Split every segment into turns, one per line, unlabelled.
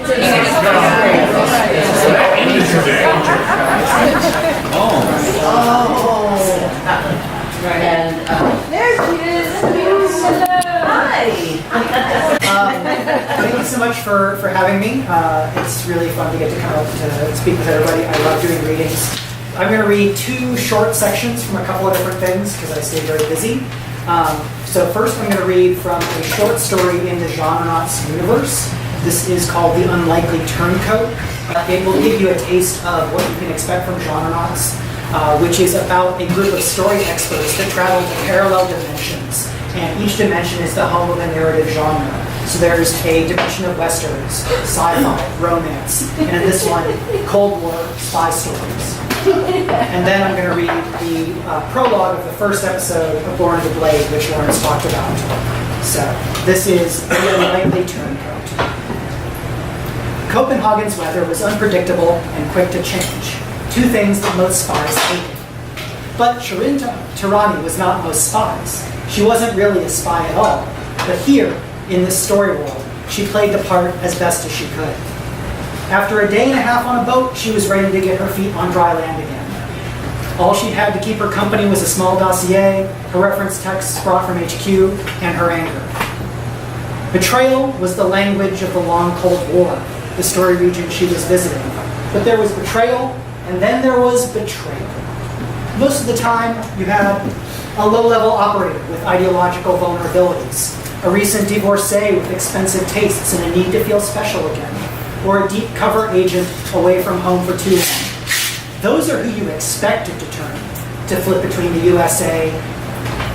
There she is. Hi.
Thank you so much for having me. It's really fun to get to come up to speak with everybody. I love doing readings. I'm going to read 2 short sections from a couple of different things because I stay very busy. So first I'm going to read from a short story in the GENRENAUTS universe. This is called The Unlikely Turncoat. It will give you a taste of what you can expect from GENRENAUTS, which is about a group of story experts that travel to parallel dimensions. And each dimension is the home of a narrative genre. So there's a dimension of westerns, sci-fi, romance, and in this one, Cold War spy stories. And then I'm going to read the prologue of the first episode of Born to Blade, which Lawrence talked about. So this is The Unlikely Turncoat. Copenhagen's weather was unpredictable and quick to change, 2 things that most spies hated. But Shirin Tirani was not most spies. She wasn't really a spy at all. But here, in this story world, she played the part as best as she could. After a day and a half on a boat, she was ready to get her feet on dry land again. All she had to keep her company was a small dossier, her reference texts brought from HQ, and her anger. Betrayal was the language of the long Cold War, the story region she was visiting. But there was betrayal, and then there was betrayal. Most of the time, you had a low-level operator with ideological vulnerabilities, a recent divorcee with expensive tastes and a need to feel special again, or a deep cover agent away from home for too long. Those are who you expected to turn, to flip between the USA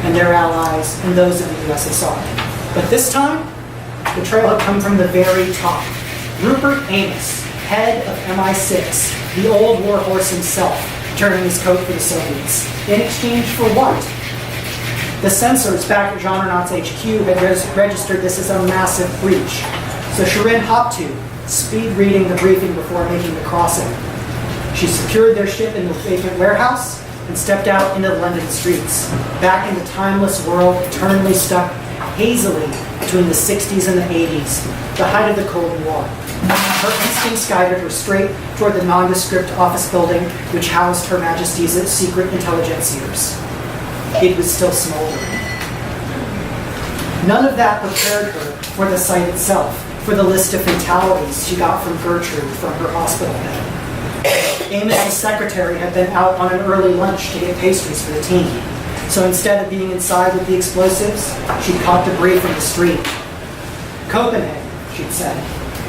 and their allies and those of the USSR. But this time, betrayal had come from the very top. Rupert Amos, head of MI6, the old warhorse himself, turning his coat for the Soviets. In exchange for what? The censors back at GENRENAUTS HQ had registered this as a massive breach. So Shirin hopped to, speed reading the briefing before making the crossing. She secured their ship in the vacant warehouse and stepped out into the London streets, back in the timeless world eternally stuck hazily between the 60s and the 80s, the height of the Cold War. Her instincts guided her straight toward the nondescript office building which housed Her Majesty's secret intelligenceers. It was still smoldering. None of that prepared her for the site itself, for the list of fatalities she got from Gertrude from her hospital bed. Amos's secretary had been out on an early lunch to get pastries for the team. So instead of being inside with the explosives, she'd caught debris from the street. Copenhagen, she'd said.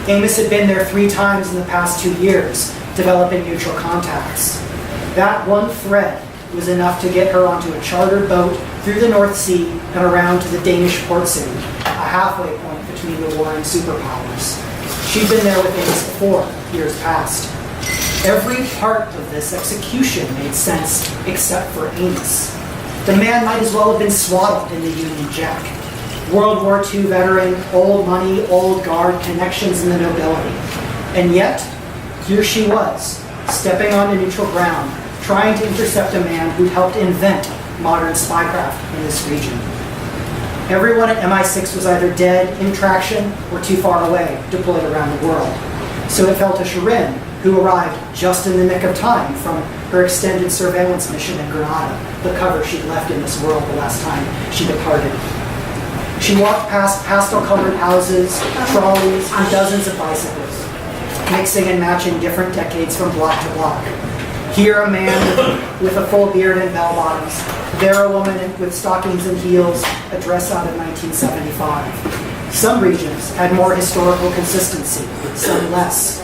Amos had been there 3 times in the past 2 years, developing mutual contacts. That one thread was enough to get her onto a chartered boat through the North Sea and around to the Danish port city, a halfway point between the warring superpowers. She'd been there with Amos before, years past. Every part of this execution made sense except for Amos. The man might as well have been swaddled in the Union Jack. World War II veteran, old money, old guard, connections in the nobility. And yet, here she was, stepping onto neutral ground, trying to intercept a man who'd helped invent modern spycraft in this region. Everyone at MI6 was either dead, in traction, or too far away, deployed around the world. So it fell to Shirin, who arrived just in the nick of time from her extended surveillance mission in Grenada, the cover she'd left in this world the last time she departed. She walked past pastel-colored houses, trolleys, and dozens of bicycles, mixing and matching different decades from block to block. Here a man with a full beard and bell-bottoms. There a woman with stockings and heels, a dress out of 1975. Some regions had more historical consistency, some less.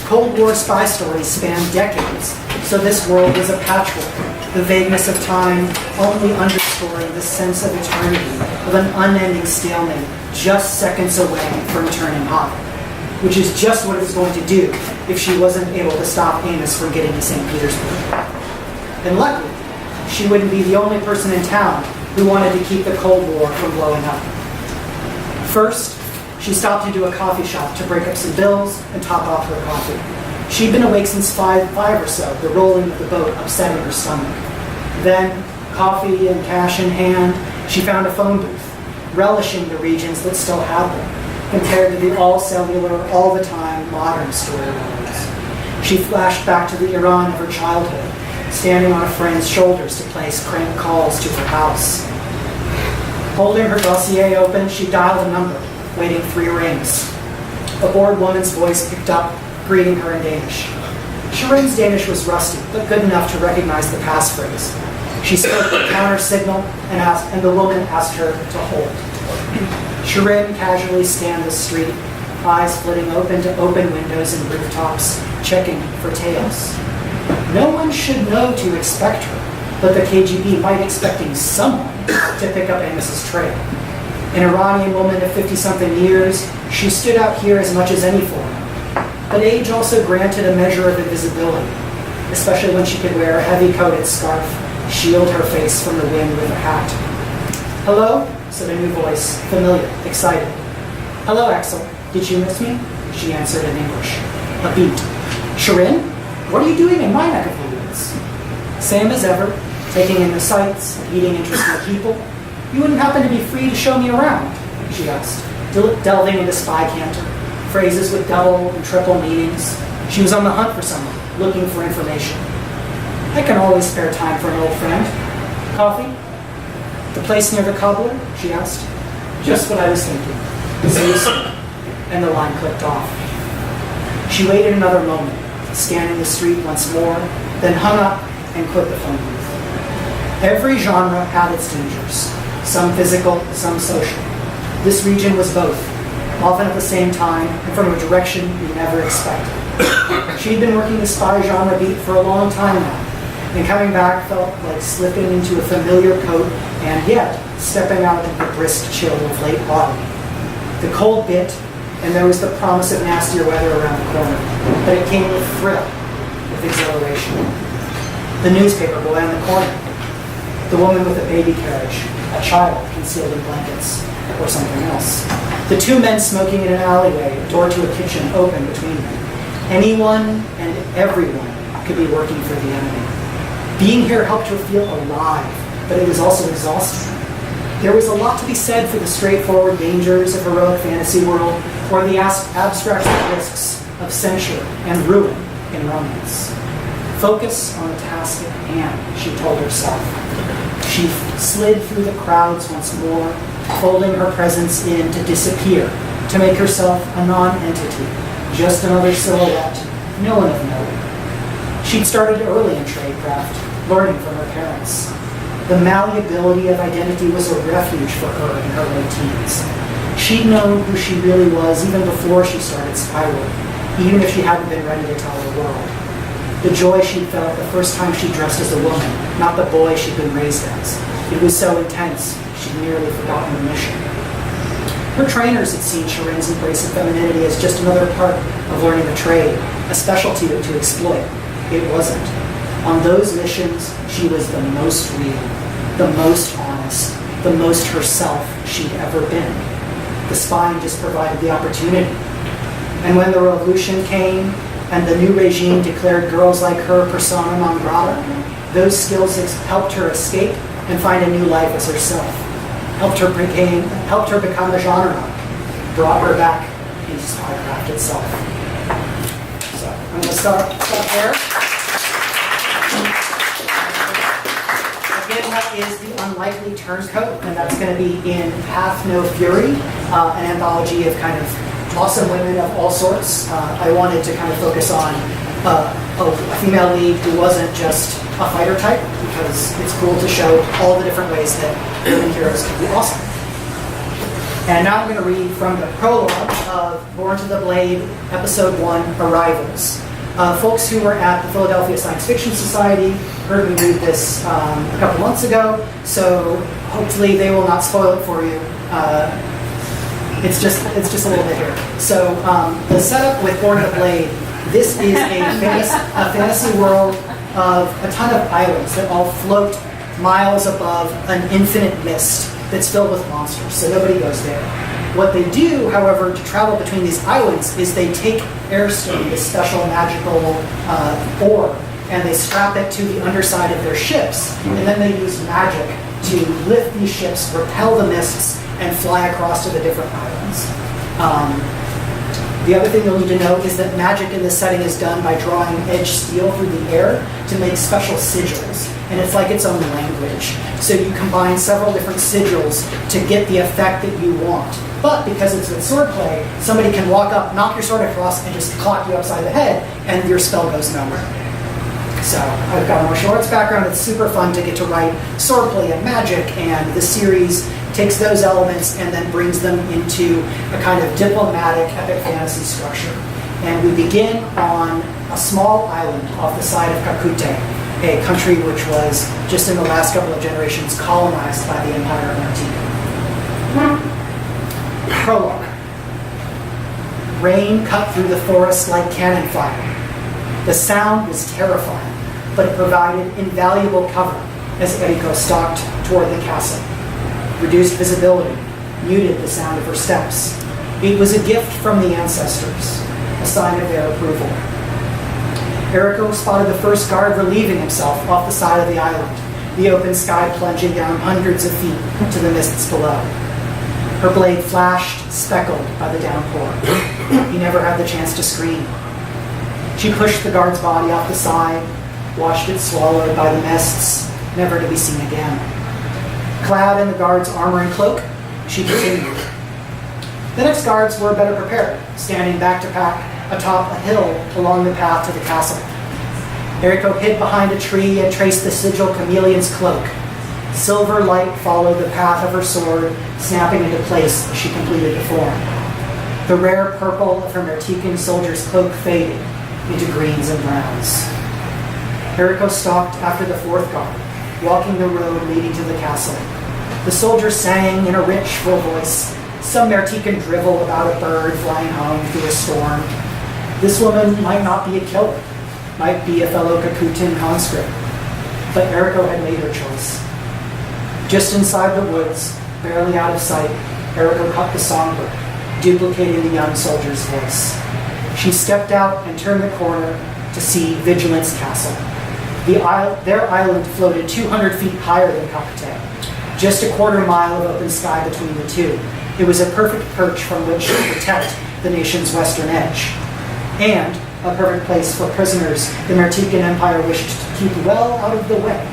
Cold War spy stories spanned decades, so this world was a patchwork, the vagueness of time only underscoring the sense of eternity, of an unending stalemate just seconds away from turning hot. Which is just what it was going to do if she wasn't able to stop Amos from getting to St. Petersburg. And luckily, she wouldn't be the only person in town who wanted to keep the Cold War from blowing up. First, she stopped into a coffee shop to break up some bills and top off her coffee. She'd been awake since 5 or so, the rolling of the boat upsetting her stomach. Then, coffee and cash in hand, she found a phone booth, relishing the regions that still had them. compared to the all-cellular, all-the-time modern story worlds. She flashed back to the Iran of her childhood, standing on a friend's shoulders to place crank calls to her house. Holding her dossier open, she dialed a number, waiting 3 rings. A bored woman's voice picked up, greeting her in Danish. Shireen's Danish was rusty, but good enough to recognize the passphrase. She spoke the counter signal and the woman asked her to hold. Shireen casually scanned the street, eyes flitting open to open windows and rooftops, checking for tails. No one should know to expect her, but the KGB might be expecting someone to pick up Amos's trail. An Iranian woman of 50-something years, she stood out here as much as any foreigner. But age also granted a measure of invisibility, especially when she could wear a heavy-coated scarf, shield her face from the wind with a hat. "Hello?" said a new voice, familiar, excited. "Hello, Axel. Did you miss me?" She answered in English. A beat. "Shireen? What are you doing in my neck of the woods?" "Same as ever, taking in the sights and meeting interesting people. You wouldn't happen to be free to show me around?" she asked, delving into spy canter, phrases with double and triple meanings. She was on the hunt for someone, looking for information. "I can always spare time for an old friend. Coffee? The place near the cobbler?" she asked. "Just what I was thinking. See you soon." And the line clicked off. She waited another moment, scanning the street once more, then hung up and quit the phone booth. Every genre had its dangers, some physical, some social. This region was both, often at the same time and from a direction you never expected. She'd been working the spy genre beat for a long time now, and coming back felt like slipping into a familiar coat and yet stepping out into the brisk chill of late autumn. The cold bit, and there was the promise of nastier weather around the corner, but it came with thrill, with exhilaration. The newspaper boy on the corner, the woman with a baby carriage, a child concealed in blankets, or something else. The 2 men smoking in an alleyway, a door to a kitchen open between them. Anyone and everyone could be working for the enemy. Being here helped her feel alive, but it was also exhausting. There was a lot to be said for the straightforward dangers of heroic fantasy world, or the abstract risks of censure and ruin in romance. Focus on the task at hand, she told herself. She slid through the crowds once more, folding her presence in to disappear, to make herself a non-entity, just another silhouette, no one of note. She'd started early in tradecraft, learning from her parents. The malleability of identity was a refuge for her in her late teens. She'd known who she really was even before she started spy work, even if she hadn't been ready to tell the world. The joy she felt the first time she dressed as a woman, not the boy she'd been raised as. It was so intense, she'd nearly forgotten the mission. Her trainers had seen Shireen's embrace of femininity as just another part of learning the trade, a specialty to exploit. It wasn't. On those missions, she was the most real, the most honest, the most herself she'd ever been. The spying just provided the opportunity. And when the revolution came, and the new regime declared girls like her persona non grata, those skills helped her escape and find a new life as herself. Helped her become a genre, brought her back into spycraft itself. So I'm going to stop there. Again, that is The Unlikely Turncoat, and that's going to be in Path No Fury, an anthology of kind of awesome women of all sorts. I wanted to kind of focus on a female lead who wasn't just a fighter type, because it's cool to show all the different ways that women heroes can be awesome. And now I'm going to read from the prologue of Born to the Blade, Episode 1, Arrivals. Folks who were at the Philadelphia Science Fiction Society heard me read this a couple months ago, so hopefully they will not spoil it for you. It's just a little bit here. So the setup with Born to the Blade, this is a fantasy world of a ton of islands that all float miles above an infinite mist that's filled with monsters, so nobody goes there. What they do, however, to travel between these islands is they take airstone, this special magical ore, and they strap it to the underside of their ships, and then they use magic to lift these ships, repel the mists, and fly across to the different islands. The other thing you'll need to know is that magic in this setting is done by drawing edged steel through the air to make special sigils, and it's like its own language. So you combine several different sigils to get the effect that you want. But because it's with swordplay, somebody can walk up, knock your sword across, and just clock you upside the head, and your spell goes nowhere. So I've got a martial arts background. It's super fun to get to write swordplay and magic, and the series takes those elements and then brings them into a kind of diplomatic epic fantasy structure. And we begin on a small island off the side of Kakute, a country which was, just in the last couple of generations, colonized by the Empire of Antique. Prologue. Rain cut through the forest like cannon fire. The sound was terrifying, but it provided invaluable cover as Eriko stalked toward the castle. Reduced visibility muted the sound of her steps. It was a gift from the ancestors, a sign of their approval. Eriko spotted the first guard relieving himself off the side of the island, the open sky plunging down hundreds of feet to the mists below. Her blade flashed, speckled by the downpour. He never had the chance to scream. She pushed the guard's body off the side, watched it swallowed by the mists, never to be seen again. Clad in the guard's armor and cloak, she continued. The next guards were better prepared, standing back to back atop a hill along the path to the castle. Eriko hid behind a tree and traced the sigil chameleon's cloak. Silver light followed the path of her sword, snapping into place as she completed the form. The rare purple of her Mertican soldier's cloak faded into greens and browns. Eriko stalked after the fourth guard, walking the road leading to the castle. The soldier sang in a rich, full voice, some Mertican drivel about a bird flying home through a storm. This woman might not be a killer, might be a fellow Kakutin conscript, but Eriko had made her choice. Just inside the woods, barely out of sight, Eriko caught the songbird, duplicating the young soldier's voice. She stepped out and turned the corner to see Vigilance Castle. Their island floated 200 feet higher than Kakute, just a quarter mile of open sky between the two. It was a perfect perch from which to protect the nation's western edge, and a perfect place for prisoners the Mertican Empire wished to keep well out of the way.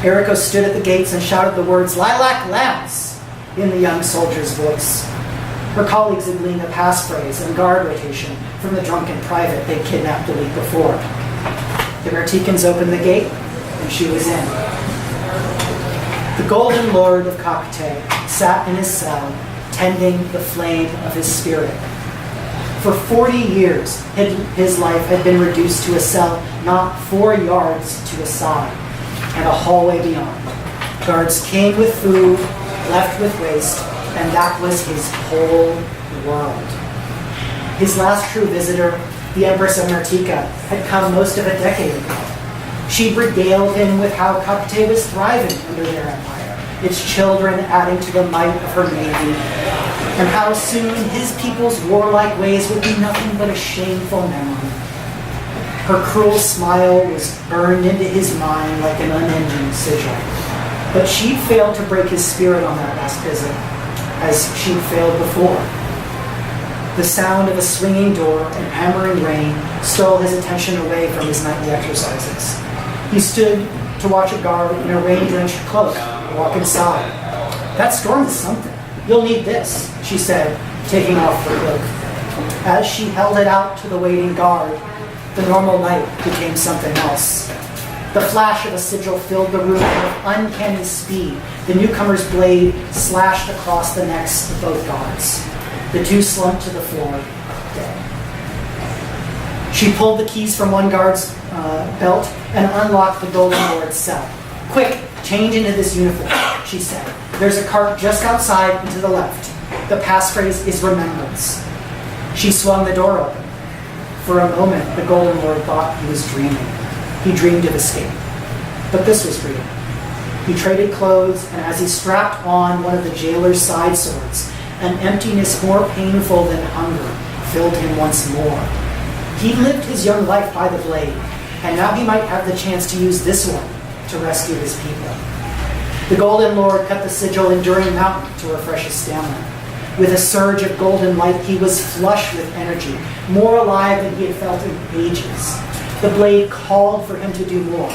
Eriko stood at the gates and shouted the words, "Lilac Lance," in the young soldier's voice. Her colleagues had gleaned a passphrase and guard rotation from the drunken private they kidnapped the week before. The Merticans opened the gate, and she was in. The Golden Lord of Kakute sat in his cell, tending the flame of his spirit. For 40 years, his life had been reduced to a cell not 4 yards to a side, and a hallway beyond. Guards came with food, left with waste, and that was his whole world. His last true visitor, the Empress of Mertika, had come most of a decade ago. She regaled him with how Kakute was thriving under their empire, its children adding to the might of her navy, and how soon his people's warlike ways would be nothing but a shameful memory. Her cruel smile was burned into his mind like an unending sigil. But she'd failed to break his spirit on that last visit, as she'd failed before. The sound of a swinging door and hammering rain stole his attention away from his nightly exercises. He stood to watch a guard in a rain-drenched cloak walk inside. "That storm is something. You'll need this," she said, taking off her cloak. As she held it out to the waiting guard, the normal night became something else. The flash of a sigil filled the room with uncanny speed. The newcomer's blade slashed across the necks of both guards. The two slumped to the floor, dead. She pulled the keys from one guard's belt and unlocked the Golden Lord's cell. "Quick, change into this uniform," she said. "There's a cart just outside and to the left. The passphrase is remembrance." She swung the door open. For a moment, the Golden Lord thought he was dreaming. He dreamed of escape. But this was real. He traded clothes, and as he strapped on one of the jailer's side swords, an emptiness more painful than hunger filled him once more. He lived his young life by the blade, and now he might have the chance to use this one to rescue his people. The Golden Lord cut the sigil Enduring Mountain to refresh his stamina. With a surge of golden light, he was flush with energy, more alive than he had felt in ages. The blade called for him to do more,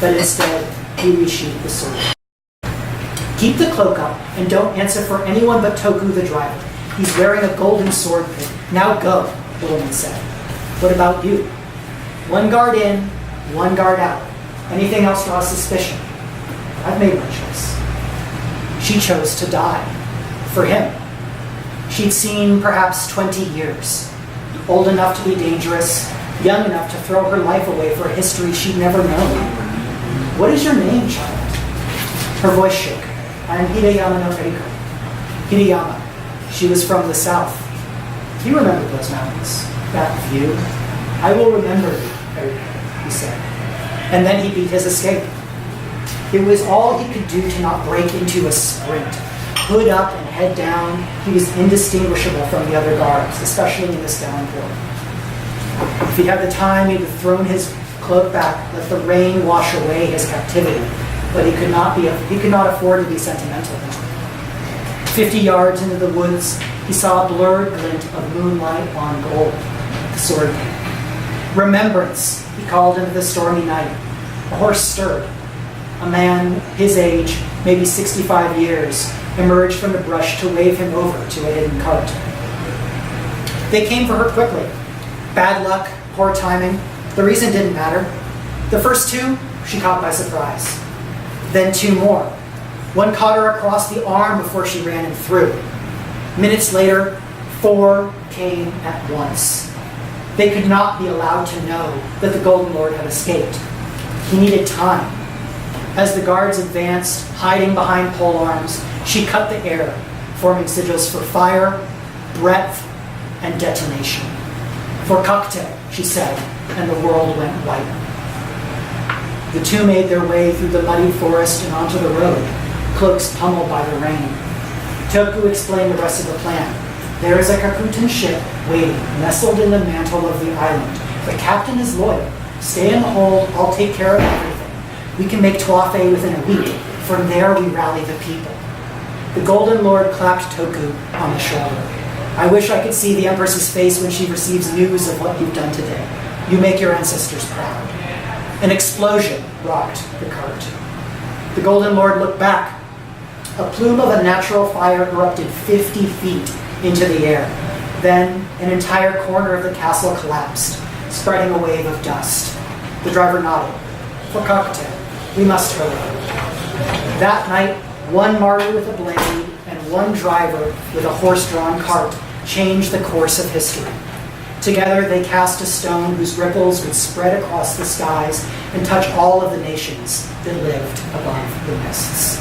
but instead he resheathed the sword. Keep the cloak up and don't answer for anyone but Toku the driver. He's wearing a golden sword pin. Now go, the woman said. What about you? One guard in, one guard out. Anything else draws suspicion. I've made my choice. She chose to die. For him. She'd seen perhaps 20 years. Old enough to be dangerous, young enough to throw her life away for a history she'd never known. What is your name, child? Her voice shook. I am Hideyama no Eriko. Hideyama. She was from the south. He remembered those mountains, that view. I will remember you, Eriko, he said. And then he beat his escape. It was all he could do to not break into a sprint. Hood up and head down, he was indistinguishable from the other guards, especially in this downpour. If he had the time, he'd have thrown his cloak back, let the rain wash away his captivity. But he could not afford to be sentimental now. 50 yards into the woods, he saw a blurred glint of moonlight on gold, the sword pin. Remembrance, he called into the stormy night. A horse stirred. A man, his age, maybe 65 years, emerged from the brush to wave him over to a hidden cart. They came for her quickly. Bad luck, poor timing. The reason didn't matter. The first two, she caught by surprise. Then two more. One caught her across the arm before she ran him through. Minutes later, 4 came at once. They could not be allowed to know that the Golden Lord had escaped. He needed time. As the guards advanced, hiding behind polearms, she cut the air, forming sigils for fire, breath, and detonation. For cocktail, she said, and the world went white. The two made their way through the muddy forest and onto the road, cloaks pummeled by the rain. Toku explained the rest of the plan. There is a Kakutan ship waiting, nestled in the mantle of the island. The captain is loyal. Stay in the hold, I'll take care of everything. We can make Tuafe within a week. From there, we rally the people. The Golden Lord clapped Toku on the shoulder. I wish I could see the Empress's face when she receives news of what you've done today. You make your ancestors proud. An explosion rocked the cart. The Golden Lord looked back. A plume of unnatural fire erupted 50 feet into the air. Then, an entire corner of the castle collapsed, spreading a wave of dust. The driver nodded. For cocktail, we must hurry. That night, one martyr with a blade and one driver with a horse-drawn cart changed the course of history. Together, they cast a stone whose ripples would spread across the skies and touch all of the nations that lived above the mists.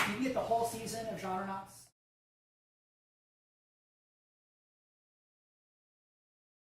You get the whole season of GENRENAUTS.